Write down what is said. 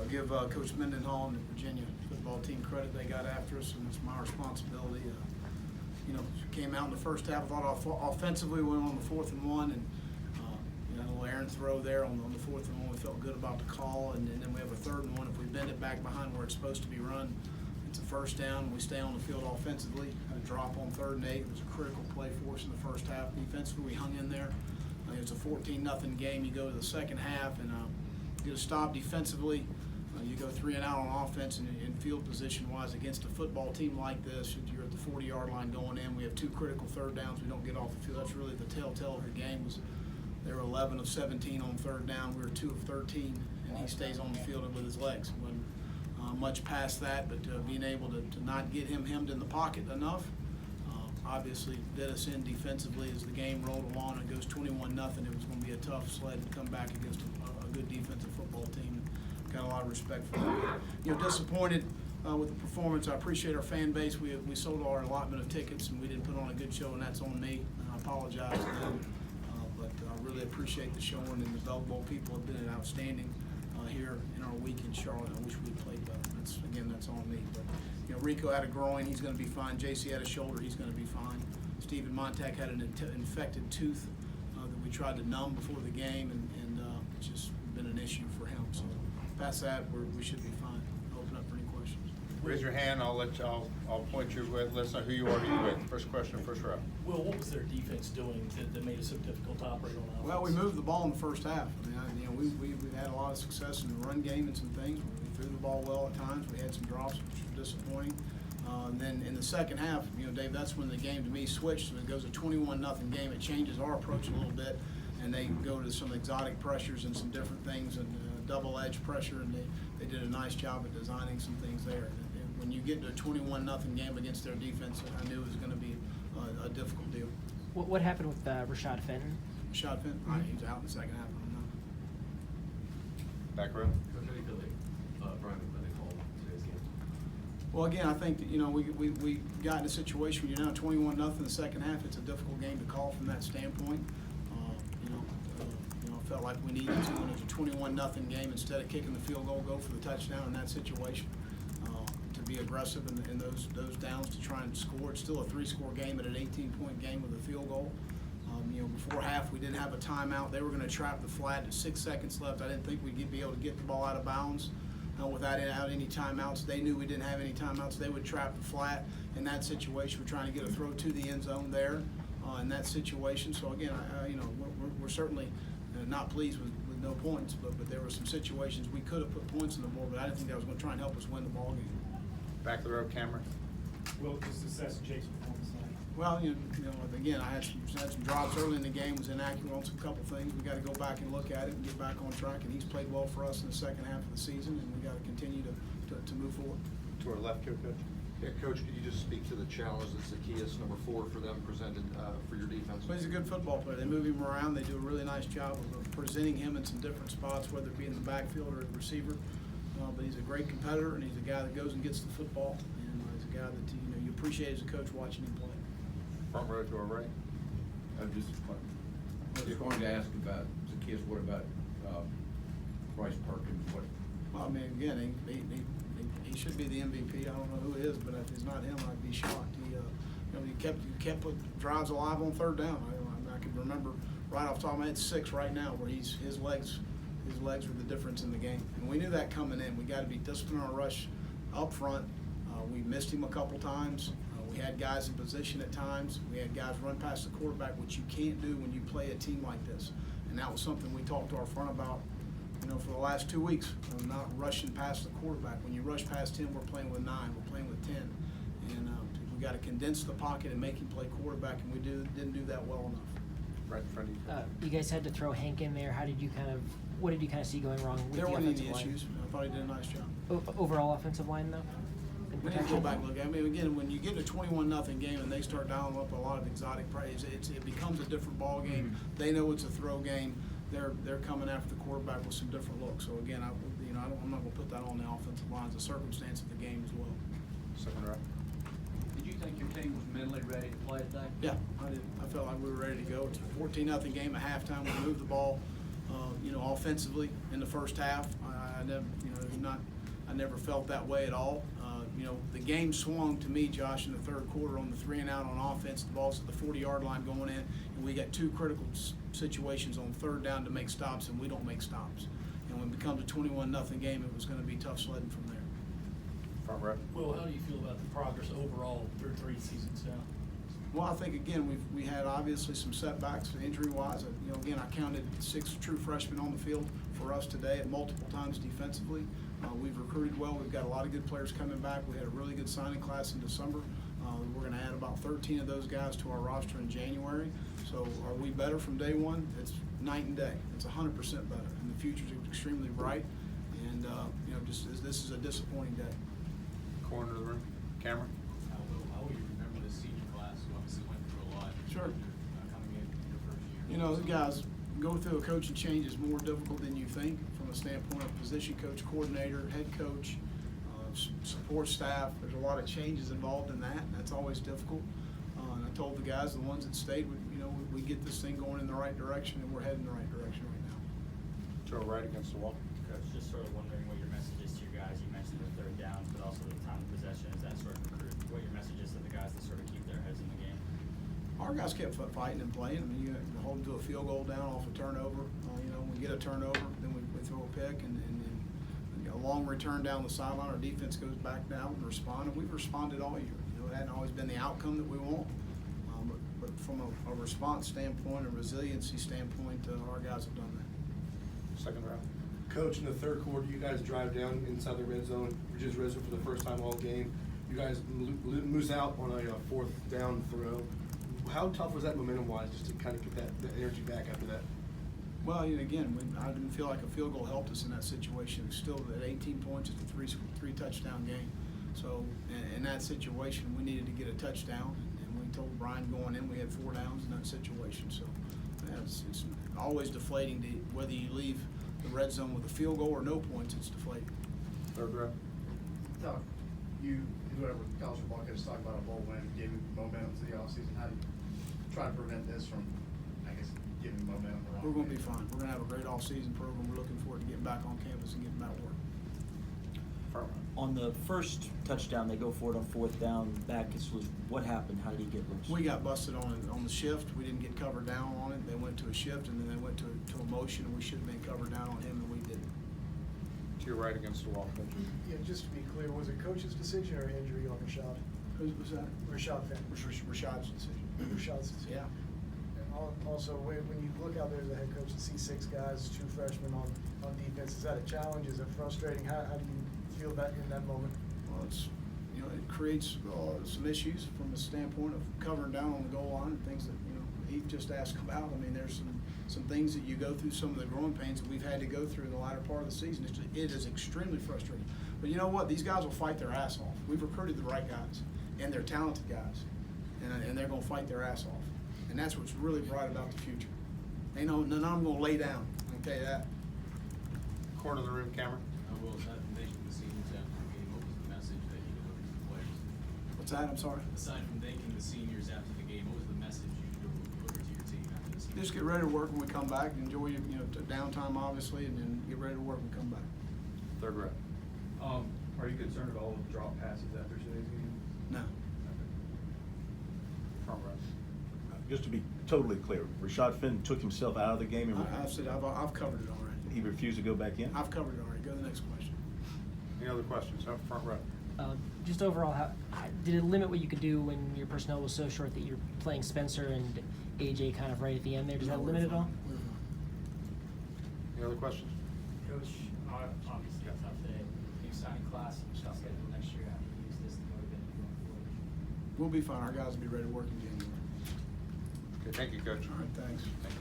give Coach Mendenhall and the Virginia football team credit. They got after us, and it's my responsibility. Came out in the first half. I thought offensively we went on the 4th and 1, and a little errant throw there on the 4th and 1. We felt good about the call, and then we have a 3rd and 1. If we bend it back behind where it's supposed to be run, it's a first down. We stay on the field offensively. Had a drop on 3rd and 8. It was a critical play for us in the first half. Defensively, we hung in there. It's a 14-0 game. You go to the second half and get a stop defensively. You go 3 and out on offense and field position-wise against a football team like this. You're at the 40-yard line going in. We have 2 critical 3rd downs. We don't get off the field. That's really the telltale of the game. They were 11 of 17 on 3rd down. We were 2 of 13, and he stays on the field with his legs. Wasn't much past that, but being able to not get him hemmed in the pocket enough, obviously did us in defensively as the game rolled along and it goes 21-0. It was going to be a tough sled to come back against a good defensive football team. Got a lot of respect for that. Disappointed with the performance. I appreciate our fan base. We sold our allotment of tickets and we didn't put on a good show, and that's on me. I apologize to them, but I really appreciate the showing, and the Belk Bowl people have been outstanding here in our week in Charlotte. I wish we'd played better. That's on me. But Rico had a groin, he's going to be fine. JC had a shoulder, he's going to be fine. Stephen Montag had an infected tooth that we tried to numb before the game, and it's just been an issue for him. So past that, we should be fine. Open up for any questions. Raise your hand. I'll point you. Let us know who you are. Who you with. First question, first row. Will, what was their defense doing that made it so difficult to operate on offense? Well, we moved the ball in the first half. We've had a lot of success in the run game and some things. We threw the ball well at times. We had some drops, which were disappointing. And then in the second half, Dave, that's when the game to me switched. When it goes a 21-0 game, it changes our approach a little bit, and they go to some exotic pressures and some different things and double-edge pressure, and they did a nice job at designing some things there. And when you get to a 21-0 game against their defense, I knew it was going to be a difficult deal. What happened with Rashad Fenton? Rashad Fenton? He was out in the second half. I don't know. Back row. Coach, how do you feel like Brian McClintock called today's game? Well, again, I think that, we got in a situation where you're now 21-0 in the second half. It's a difficult game to call from that standpoint. Felt like we needed to, when it was a 21-0 game, instead of kicking the field goal, go for the touchdown in that situation. To be aggressive in those downs to try and score. It's still a 3-score game at an 18-point game with a field goal. Before half, we didn't have a timeout. They were going to trap the flat at 6 seconds left. I didn't think we'd be able to get the ball out of bounds without any timeouts. They knew we didn't have any timeouts. They would trap the flat in that situation. We're trying to get a throw to the end zone there in that situation. So again, we're certainly not pleased with no points, but there were some situations we could have put points on the board, but I didn't think that was going to try and help us win the ball game. Back of the row, Cameron. Will, just assess Jake's performance tonight. Well, again, I had some drops early in the game, was inaccurate on some couple things. We got to go back and look at it and get back on track, and he's played well for us in the second half of the season, and we got to continue to move forward. To our left here, Coach. Yeah, Coach, could you just speak to the challenge that Zacchaeus, number 4, for them presented for your defense? Well, he's a good football player. They move him around. They do a really nice job of presenting him in some different spots, whether it be in the backfield or as a receiver. But he's a great competitor, and he's a guy that goes and gets the football. And he's a guy that you appreciate as a coach watching him play. Front row to our right. I was going to ask about Zacchaeus. What about Bryce Perkins? Well, I mean, again, he should be the MVP. I don't know who it is, but if it's not him, I'd be shocked. He kept put drives alive on 3rd down. I can remember right off the top of my head 6 right now where his legs were the difference in the game. And we knew that coming in. We got to be disciplined on our rush up front. We missed him a couple times. We had guys in position at times. We had guys run past the quarterback, which you can't do when you play a team like this. And that was something we talked to our front about, for the last 2 weeks, not rushing past the quarterback. When you rush past him, we're playing with 9, we're playing with 10. And we got to condense the pocket and make him play quarterback, and we didn't do that well enough. Right in front of you. You guys had to throw Hank in there. What did you kind of see going wrong with There the weren't offensive any line? issues. I thought he did a nice job. Overall offensive line, though? We need to go back and look. I mean, again, when you get a 21-0 game and they start dialing up a lot of exotic plays, it becomes a different ball game. Mm-hmm. They know it's a throw game. They're coming after the quarterback with some different looks. So again, I'm not going to put that on the offensive line. It's a circumstance of the game as well. Second row. Did you think your team was mentally ready to play today? Yeah, I did. I felt like we were ready to go. It's a 14-0 game at halftime. We moved the ball, offensively in the first half. I I never felt that way at all. The game swung to me, Josh, in the third quarter on the 3 and out on offense. The ball's at the 40-yard line going in, and we got two critical situations on third down to make stops, and we don't make stops. And when it becomes a 21-0 game, it was going to be tough sledding from there. Front row. Will, how do you feel about the progress overall through 3 seasons now? Well, I think, again, we had obviously some setbacks injury-wise. Again, I counted 6 true freshmen on the field for us today at multiple times defensively. We've recruited well. We've got a lot of good players coming back. We had a really good signing class in December. We're going to add about 13 of those guys to our roster in January. So are we better from day one? It's night and day. It's 100% better, and the future's extremely bright. And this is a disappointing day. Corner of the room. Cameron. How will you remember the senior class, who obviously went through a lot? Sure. Coming in your first year? The guys go through a coaching change is more difficult than you think from a standpoint of position coach, coordinator, head coach, support staff. There's a lot of changes involved in that, and that's always difficult. And I told the guys, the ones that stayed, we get this thing going in the right direction, and we're heading in the right direction right now. Joe right against the wall. Coach, just sort of wondering what your message is to your guys. You mentioned the third down, but also the time of possession. Is that sort of what your message is to the guys to sort of keep their heads in the game? Our guys kept fighting and playing. You hold them to a field goal down off a turnover. We get a turnover, then we throw a pick, and a long return down the sideline. Our defense goes back down and respond, and we've responded all year. It hadn't always been the outcome that we want, but from a response standpoint, a resiliency standpoint, our guys have done that. Second round. Coach, in the third quarter, you guys drive down inside the red zone, Virginia's red zone for the first time all game. You guys lose out on a 4th down throw. How tough was that momentum-wise, just to kind of get that energy back after that? Well, again, I didn't feel like a field goal helped us in that situation. It's still at 18 points, it's a three touchdown game. So in that situation, we needed to get a touchdown, and we told Brian going in we had 4 downs in that situation. So it's always deflating whether you leave the red zone with a field goal or no points. It's deflating. Third row. Doug, whoever college football coach talked about a bowl win, gave you momentum to the offseason. How do you try to prevent this from, giving momentum? We're going to be fine. We're going to have a great all-season program. We're looking forward to getting back on campus and getting back to work. Front row. On the first touchdown, they go for it on 4th down. Backus was what happened? How did he get loose? We got busted on the shift. We didn't get covered down on it. They went to a shift, and then they went to a motion, and we should have been covered down on him, and we didn't. To your right against the wall. Yeah, just to be clear, was it coach's decision or injury on Rashad? Who was that? Rashad Fenn. Rashad's decision. Rashad's decision. Yeah. And also, when you look out there as a head coach and see 6 guys, true freshmen on defense, is that a challenge? Is it frustrating? How do you feel that in that moment? Well, it creates some issues from the standpoint of covering down on the goal line and things that he just asked about. There's some things that you go through, some of the growing pains that we've had to go through in the latter part of the season. It is extremely frustrating. But you know what? These guys will fight their ass off. We've recruited the right guys, and they're talented guys, and they're going to fight their ass off. And that's what's really bright about the future. None of them going to lay down. I can tell you that. Corner of the room. Cameron. Will, aside from thanking the seniors after the game, what was the message that you delivered to the players? What's that? I'm sorry. Aside from thanking the seniors after the game, what was the message you delivered to your team after the season? Just get ready to work when we come back. Enjoy downtime, obviously, and then get ready to work when we come back. Third row. Are you concerned at all with drop passes after today's game? No. Front row. Just to be totally clear, Rashad Fenn took himself out of the game and I've said I've covered it already. he refused to go back in? I've covered it already. Go to the next question. Any other questions? Up front row. Just overall, did it limit what you could do when your personnel was so short that you're playing Spencer and AJ kind of right at the end there? Does that limit it all? Any other questions? Coach, obviously a tough day. New signing class, shall schedule next year. How do you use this to motivate you going forward? We'll be fine. Our guys will be ready to work in January. Okay, thank you, Coach. All right, thanks. Thank you.